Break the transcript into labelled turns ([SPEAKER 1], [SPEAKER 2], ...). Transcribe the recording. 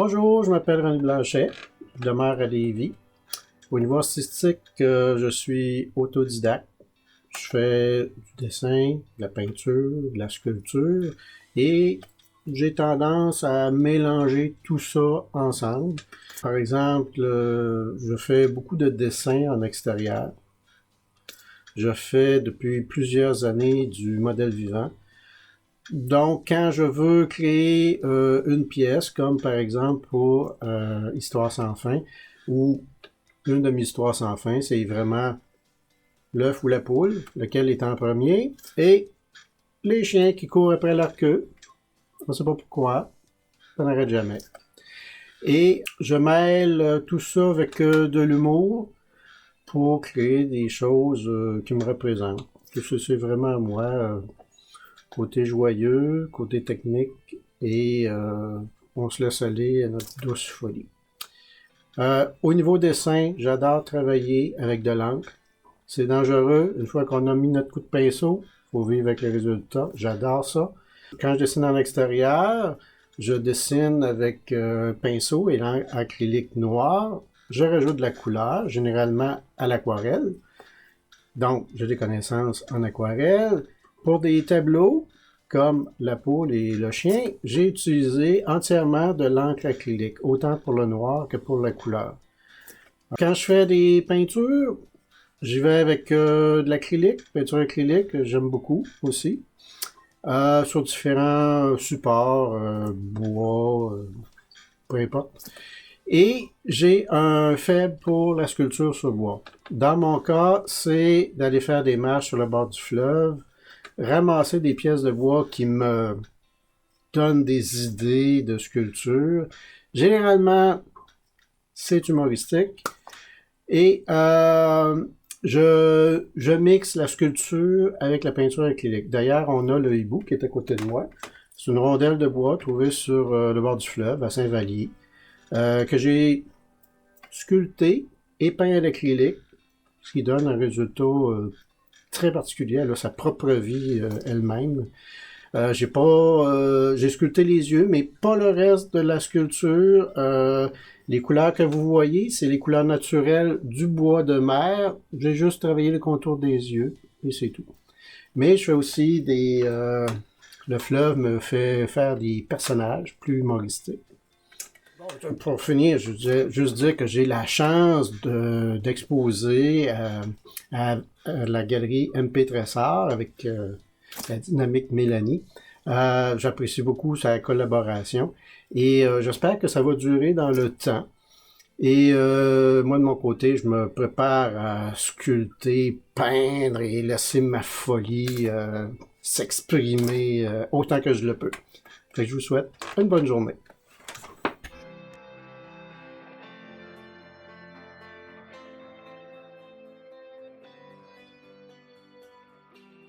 [SPEAKER 1] Bonjour, je m'appelle René Blanchet, je demeure à Lévis. Au niveau artistique, je suis autodidacte. Je fais du dessin, de la peinture, de la sculpture et j'ai tendance à mélanger tout ça ensemble. Par exemple, je fais beaucoup de dessins en extérieur. Je fais depuis plusieurs années du modèle vivant. Donc, quand je veux créer une pièce, comme par exemple pour Histoire sans fin, ou une de mes histoires sans fin, c'est vraiment l'œuf ou la poule, lequel est en premier, et les chiens qui courent après leur queue. On ne sait pas pourquoi, ça n'arrête jamais. Et je mêle tout ça avec de l'humour pour créer des choses qui me représentent. Tout ça, c'est vraiment moi, côté joyeux, côté technique, et on se laisse aller à notre douce folie. Au niveau dessin, j'adore travailler avec de l'encre. C'est dangereux. Une fois qu'on a mis notre coup de pinceau, il faut vivre avec le résultat. J'adore ça. Quand je dessine en extérieur, je dessine avec pinceau et l'encre acrylique noir. Je rajoute de la couleur, généralement à l'aquarelle. Donc, j'ai des connaissances en aquarelle. Pour des tableaux, comme la poule et le chien, j'ai utilisé entièrement de l'encre acrylique, autant pour le noir que pour la couleur. Quand je fais des peintures, j'y vais avec de l'acrylique, peinture acrylique, j'aime beaucoup aussi. Sur différents supports, bois, peu importe. Et j'ai un faible pour la sculpture sur bois. Dans mon cas, c'est d'aller faire des marches sur le bord du fleuve, ramasser des pièces de bois qui me donnent des idées de sculpture. Généralement, c'est humoristique. Et je mixe la sculpture avec la peinture acrylique. D'ailleurs, on a le hibou qui est à côté de moi. C'est une rondelle de bois trouvée sur le bord du fleuve, à Saint-Vallier, que j'ai sculpté et peint à l'acrylique, ce qui donne un résultat très particulier. Elle a sa propre vie elle-même. J'ai sculpté les yeux, mais pas le reste de la sculpture. Les couleurs que vous voyez, c'est les couleurs naturelles du bois de mer. J'ai juste travaillé le contour des yeux, et c'est tout. Mais je fais aussi le fleuve me fait faire des personnages plus humoristiques. Bon, pour finir, je veux juste dire que j'ai la chance d'exposer à la galerie MP Tressart avec la dynamique Mélanie. J'apprécie beaucoup sa collaboration et j'espère que ça va durer dans le temps. Et moi, de mon côté, je me prépare à sculpter, peindre et laisser ma folie s'exprimer autant que je le peux. Fait que je vous souhaite une bonne journée.